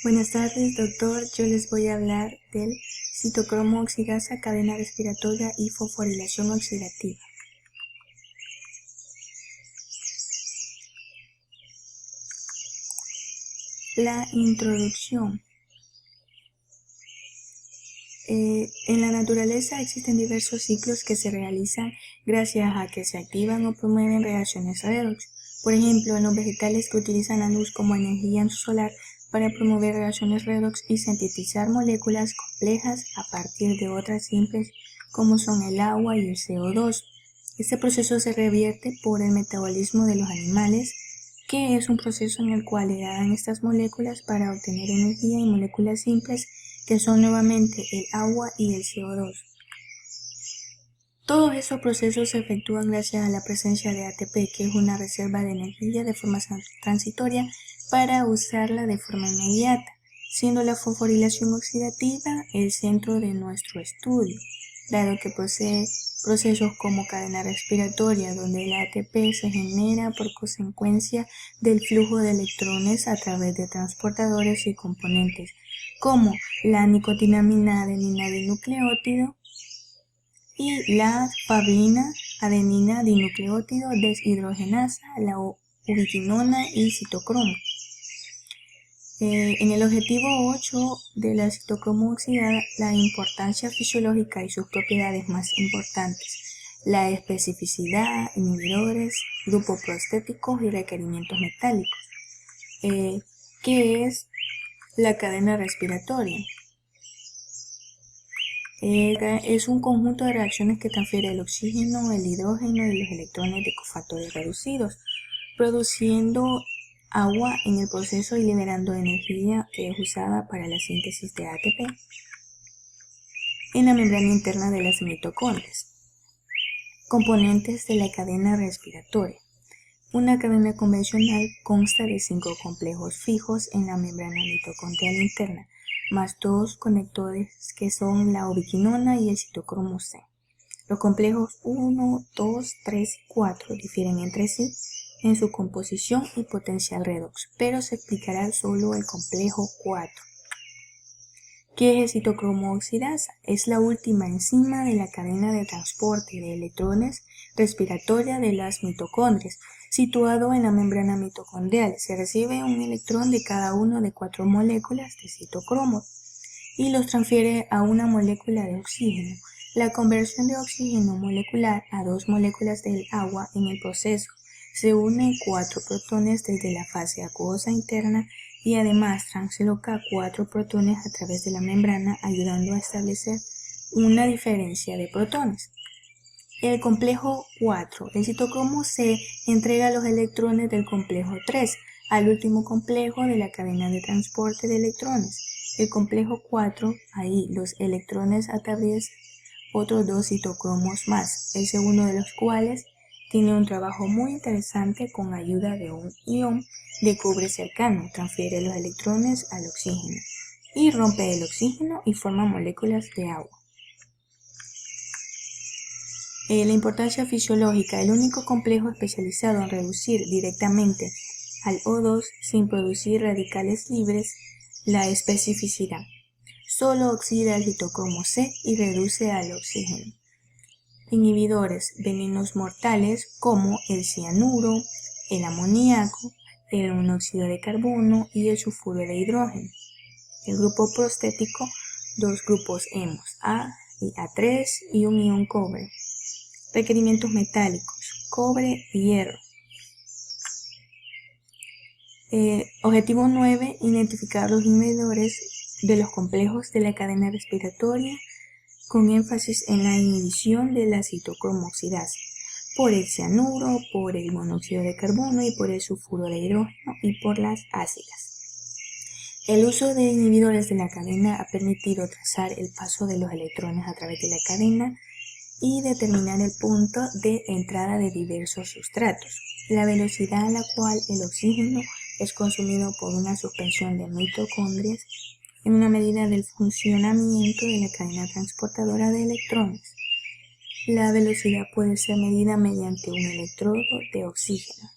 Buenas tardes, doctor. Yo les voy a hablar del citocromo oxidasa, cadena respiratoria y fosforilación oxidativa. La introducción. En la naturaleza existen diversos ciclos que se realizan gracias a que se activan o promueven reacciones redox. Por ejemplo, en los vegetales que utilizan la luz como energía solar para promover reacciones redox y sintetizar moléculas complejas a partir de otras simples como son el agua y el CO2. Este proceso se revierte por el metabolismo de los animales, que es un proceso en el cual le dan estas moléculas para obtener energía y moléculas simples que son nuevamente el agua y el CO2. Todos estos procesos se efectúan gracias a la presencia de ATP, que es una reserva de energía de forma transitoria para usarla de forma inmediata, siendo la fosforilación oxidativa el centro de nuestro estudio, dado que posee procesos como cadena respiratoria, donde el ATP se genera por consecuencia del flujo de electrones a través de transportadores y componentes, como la nicotinamina adenina dinucleótido y la fablina adenina dinucleótido deshidrogenasa, la ubiquinona y citocromo. En el objetivo 8 de la citocromo oxidada, la importancia fisiológica y sus propiedades más importantes, la especificidad, inhibidores, grupos prostéticos y requerimientos metálicos. ¿Qué es la cadena respiratoria? Es un conjunto de reacciones que transfiere el oxígeno, el hidrógeno y los electrones de cofactores reducidos, produciendo agua en el proceso y liberando energía que es usada para la síntesis de ATP en la membrana interna de las mitocondrias. Componentes de la cadena respiratoria. Una cadena convencional consta de 5 complejos fijos en la membrana mitocondrial interna, más 2 conectores que son la ubiquinona y el citocromo C. Los complejos 1, 2, 3 y 4 difieren entre sí en su composición y potencial redox, pero se explicará solo el complejo 4. ¿Qué es el citocromo oxidasa? Es la última enzima de la cadena de transporte de electrones respiratoria de las mitocondrias, situado en la membrana mitocondrial. Se recibe un electrón de cada una de 4 moléculas de citocromo y los transfiere a una molécula de oxígeno. La conversión de oxígeno molecular a 2 moléculas del agua en el proceso se unen 4 protones desde la fase acuosa interna y además transloca 4 protones a través de la membrana, ayudando a establecer una diferencia de protones. El complejo 4. El citocromo C entrega los electrones del complejo 3 al último complejo de la cadena de transporte de electrones. El complejo 4, ahí los electrones atraviesan otros 2 citocromos más, el segundo de los cuales tiene un trabajo muy interesante con ayuda de un ion de cobre cercano, transfiere los electrones al oxígeno y rompe el oxígeno y forma moléculas de agua. La importancia fisiológica. El único complejo especializado en reducir directamente al O2 sin producir radicales libres, la especificidad. Solo oxida el citocromo C y reduce al oxígeno. Inhibidores. Venenos mortales como el cianuro, el amoníaco, el monóxido de carbono y el sulfuro de hidrógeno. El grupo prostético, 2 grupos hemos, A y A3 y un ion cobre. Requerimientos metálicos, cobre y hierro. Objetivo 9, identificar los inhibidores de los complejos de la cadena respiratoria con énfasis en la inhibición de la citocromo oxidasa por el cianuro, por el monóxido de carbono y por el sulfuro de hidrógeno y por las ácidas. El uso de inhibidores de la cadena ha permitido trazar el paso de los electrones a través de la cadena y determinar el punto de entrada de diversos sustratos, la velocidad a la cual el oxígeno es consumido por una suspensión de mitocondrias en una medida del funcionamiento de la cadena transportadora de electrones. La velocidad puede ser medida mediante un electrodo de oxígeno.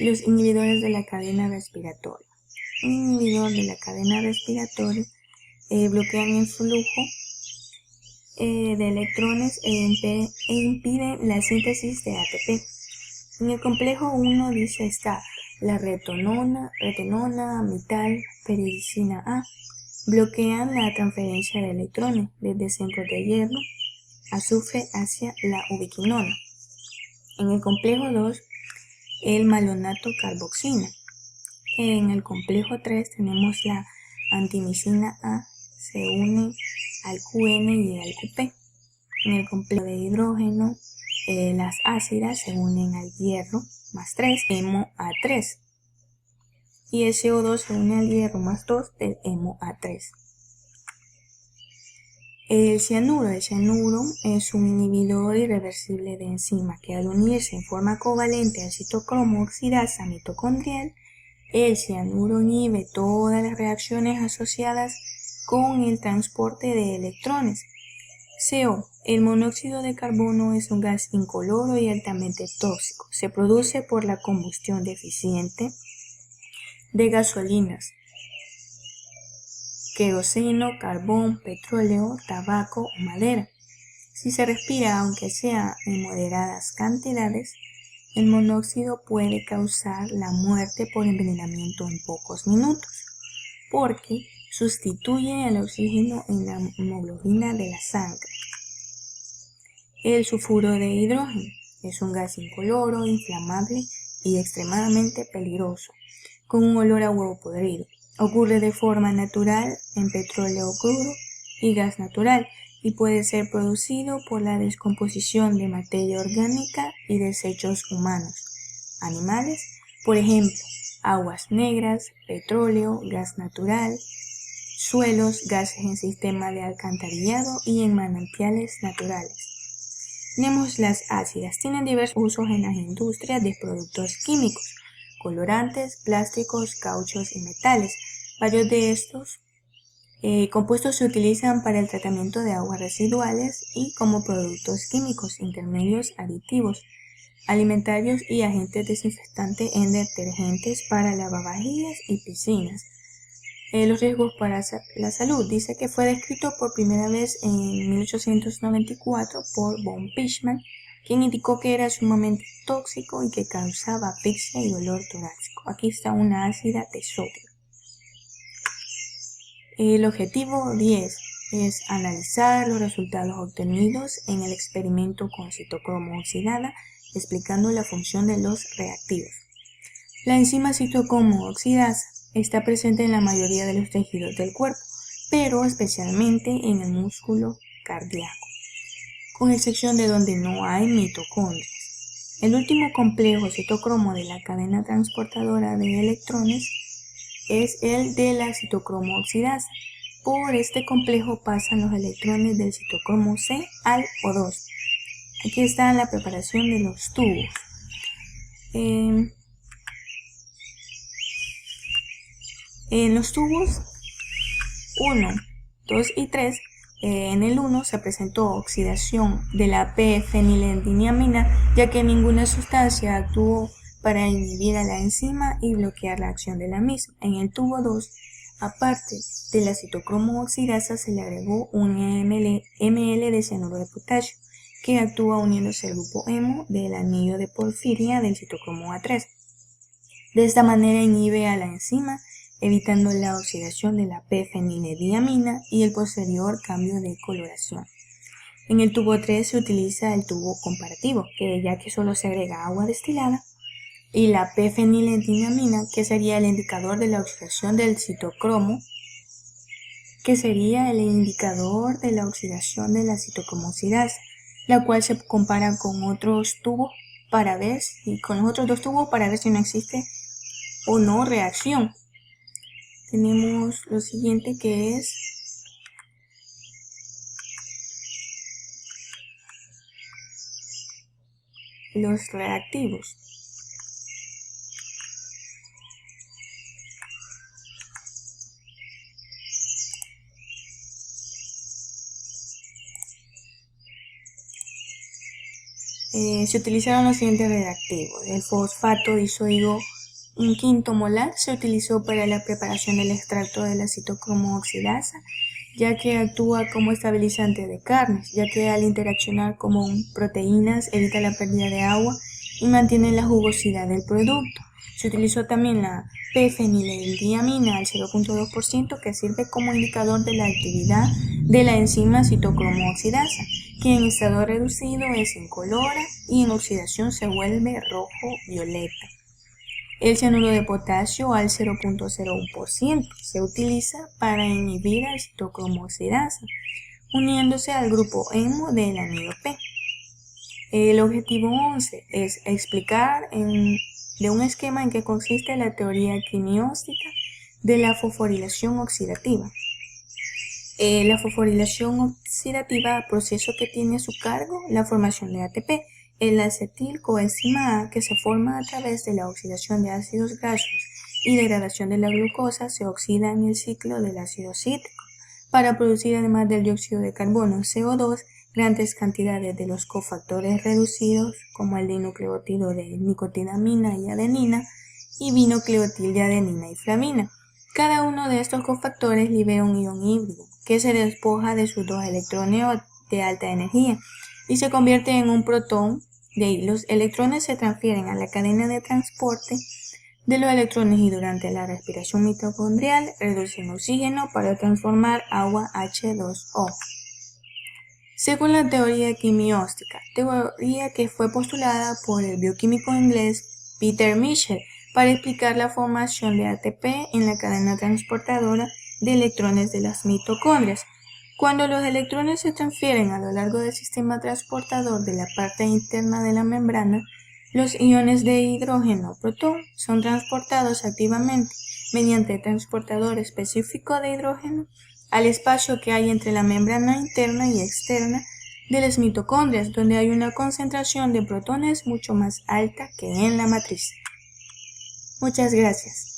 Los inhibidores de la cadena respiratoria. Un inhibidor de la cadena respiratoria bloquean el flujo de electrones e impiden la síntesis de ATP. En el complejo 1 dice está la retenona, amital, piridina A. Bloquean la transferencia de electrones desde centros de hierro, azufre hacia la ubiquinona. En el complejo 2, el malonato carboxina. En el complejo 3 tenemos la antimicina A, se une al QN y al QP. En el complejo de hidrógeno, las ácidas se unen al hierro más 3, hemo A3. Y el CO2 se une al hierro más 2 del hemo A3. El cianuro es un inhibidor irreversible de enzima que al unirse en forma covalente al citocromo oxidasa mitocondrial, el cianuro inhibe todas las reacciones asociadas con el transporte de electrones. CO. El monóxido de carbono es un gas incoloro y altamente tóxico. Se produce por la combustión deficiente de gasolinas, queroseno, carbón, petróleo, tabaco o madera. Si se respira, aunque sea en moderadas cantidades, el monóxido puede causar la muerte por envenenamiento en pocos minutos, porque sustituye al oxígeno en la hemoglobina de la sangre. El sulfuro de hidrógeno es un gas incoloro, inflamable y extremadamente peligroso, con un olor a huevo podrido. Ocurre de forma natural en petróleo crudo y gas natural y puede ser producido por la descomposición de materia orgánica y desechos humanos, animales, por ejemplo, aguas negras, petróleo, gas natural, suelos, gases en sistema de alcantarillado y en manantiales naturales. Tenemos las ácidas, tienen diversos usos en las industrias de productos químicos, colorantes, plásticos, cauchos y metales. Varios de estos compuestos se utilizan para el tratamiento de aguas residuales y como productos químicos, intermedios, aditivos, alimentarios y agentes desinfectantes en detergentes para lavavajillas y piscinas. Los riesgos para la salud. Dice que fue descrito por primera vez en 1894 por von Fishman, quien indicó que era sumamente tóxico y que causaba asfixia y dolor torácico. Aquí está una ácida de sodio. El objetivo 10 es analizar los resultados obtenidos en el experimento con citocromo oxidada, explicando la función de los reactivos. La enzima citocromo oxidasa está presente en la mayoría de los tejidos del cuerpo, pero especialmente en el músculo cardíaco, con excepción de donde no hay mitocondrias. El último complejo citocromo de la cadena transportadora de electrones es el de la citocromo oxidasa. Por este complejo pasan los electrones del citocromo C al O2. Aquí está la preparación de los tubos. En los tubos 1, 2 y 3, en el 1 se presentó oxidación de la p-feniletilamiina, ya que ninguna sustancia actuó para inhibir a la enzima y bloquear la acción de la misma. En el tubo 2, aparte de la citocromo oxidasa, se le agregó un ml de cianuro de potasio, que actúa uniéndose al grupo hemo del anillo de porfiria del citocromo A3. De esta manera inhibe a la enzima, evitando la oxidación de la p-fenilediamina y el posterior cambio de coloración. En el tubo 3 se utiliza el tubo comparativo, ya que solo se agrega agua destilada, y la p-fenilediamina, que sería el indicador de la oxidación del citocromo, que sería el indicador de la oxidación de la citocromoxidasa, la cual se compara con otros tubos para ver si, con los otros dos tubos para ver si no existe o no reacción. Tenemos lo siguiente, que es los reactivos. se utilizaron los siguientes reactivos. El fosfato disoico, un quinto molar, se utilizó para la preparación del extracto de la citocromo oxidasa, ya que actúa como estabilizante de carnes, ya que al interaccionar con proteínas evita la pérdida de agua y mantiene la jugosidad del producto. Se utilizó también la p-fenilaldiamina al 0.2%, que sirve como indicador de la actividad de la enzima citocromo oxidasa, que en estado reducido es incolora y en oxidación se vuelve rojo-violeta. El cianuro de potasio al 0.01% se utiliza para inhibir la citocromo oxidasa, uniéndose al grupo hemo del anido P. El objetivo 11 es explicar de un esquema en que consiste la teoría quimiótica de la fosforilación oxidativa. La fosforilación oxidativa, proceso que tiene a su cargo la formación de ATP, el acetilcoenzima A, que se forma a través de la oxidación de ácidos grasos y degradación de la glucosa, se oxida en el ciclo del ácido cítrico para producir, además del dióxido de carbono CO2, grandes cantidades de los cofactores reducidos como el dinucleótido de nicotinamina y adenina y binucleotidadenina y flamina. Cada uno de estos cofactores libera un ion híbrido que se despoja de sus dos electrones de alta energía y se convierte en un protón. De ahí los electrones se transfieren a la cadena de transporte de los electrones y durante la respiración mitocondrial reducen oxígeno para transformar agua H2O. Según la teoría quimiótica, teoría que fue postulada por el bioquímico inglés Peter Mitchell para explicar la formación de ATP en la cadena transportadora de electrones de las mitocondrias. Cuando los electrones se transfieren a lo largo del sistema transportador de la parte interna de la membrana, los iones de hidrógeno protón son transportados activamente mediante el transportador específico de hidrógeno al espacio que hay entre la membrana interna y externa de las mitocondrias, donde hay una concentración de protones mucho más alta que en la matriz. Muchas gracias.